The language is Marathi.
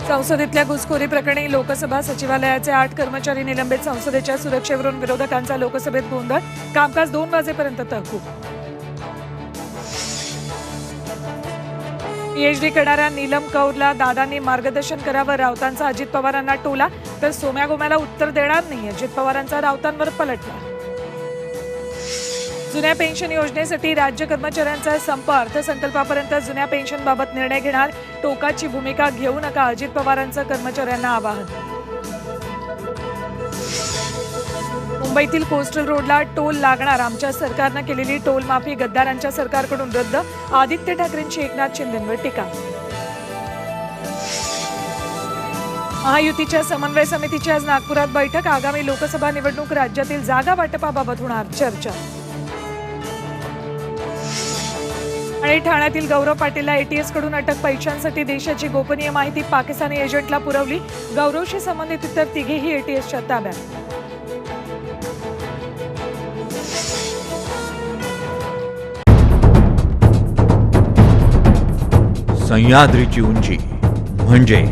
संसदेतल्या घुसखोरी प्रकरणी लोकसभा सचिवालयाचे 8 कर्मचारी निलंबित. संसदेच्या सुरक्षेवरून विरोधकांचा लोकसभेत गोंधळ. कामकाज 2 वाजेपर्यंत तहकूब. पीएचडी करणाऱ्या नीलम कौरला दादांनी मार्गदर्शन करावं, राऊतांचा अजित पवारांना टोला. तर सोम्या गोम्याला उत्तर देणार नाही, अजित पवारांचा राऊतांवर पलटला. जुन्या पेन्शन योजनेसाठी राज्य कर्मचाऱ्यांचा संप. अर्थसंकल्पापर्यंत जुन्या पेन्शनबाबत निर्णय घेणार. टोकाची भूमिका घेऊ नका, अजित पवारांचं कर्मचाऱ्यांना आवाहन. मुंबईतील कोस्टल रोडला टोल लागणार. आमच्या सरकारनं केलेली टोल माफी गद्दारांच्या सरकारकडून रद्द. आदित्य ठाकरेंची एकनाथ शिंदेंवर टीका. महायुतीच्या समन्वय समितीची आज नागपुरात बैठक. आगामी लोकसभा निवडणूक राज्यातील जागा वाटपाबाबत होणार चर्चा. आणि ठाण्यातील गौरव पाटीलला एटीएस कडून अटक. पैशांसाठी देशाची गोपनीय माहिती पाकिस्तानी एजंटला पुरवली. गौरवशी संबंधित इतर तिघेही एटीएसच्या ताब्यात. सह्याद्रीची उंची म्हणजे